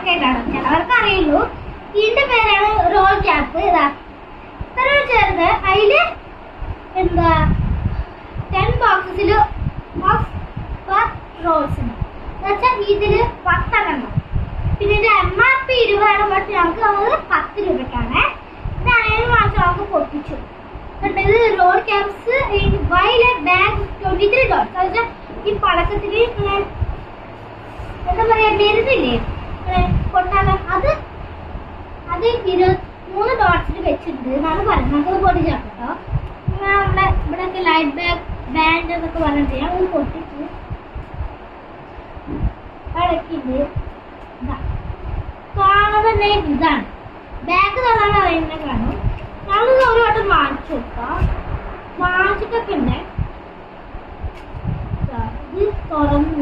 ഒക്കെ ആയിട്ടാണ് ചിലവർക്ക് അറിയുള്ളൂ. ഇതിന്റെ പേരാണ് റോൾ ക്യാപ്പ്. ഇതാ ഇത്ര ചേർന്ന് അതില് എന്താ 10 ബോക്സിൽ റോൾസ് ഉണ്ട്. എന്നുവെച്ചാൽ ഇതില് 10 എണ്ണം. പിന്നെ ഇത് MRP 20 പക്ഷെ ഞങ്ങൾക്ക് അത് 10 രൂപയ്ക്കാണ്. ഇതാണെങ്കിലും വാങ്ങിച്ചു നമുക്ക് പൊട്ടിച്ചു. ഇത് റോൾ ക്യാപ്സ് വൈലെ ബാഗ് 23 ഡോട്ട്സ്. എന്നുവെച്ചാൽ ഈ പടക്കത്തിൽ എന്താ പറയാ മരുന്നില്ലേ കൊണ്ടാകാൻ അത് 23 ഡോട്ട്സിൽ വെച്ചിട്ടുണ്ട് എന്നാണ് പറയുന്നത്. നമുക്കത് പൊട്ടിച്ചാൽ കേട്ടോ. നമ്മുടെ ഇവിടെയൊക്കെ ലൈറ്റ് ബാൻഡ് എന്നൊക്കെ പറഞ്ഞിട്ട് ഞാൻ ഒന്ന് പൊട്ടിച്ച് അടക്കിണ്ട്. കാണുന്ന ഇതാണ് ബാഗ് തന്നാണ് അറിയുന്നത്. കാണും ഞാനത് ഒരു വട്ടം വാങ്ങിച്ചു കൊടുക്കാം. വാങ്ങിച്ചിട്ടൊക്കെ ഉണ്ട്. ഇത് തുറന്ന്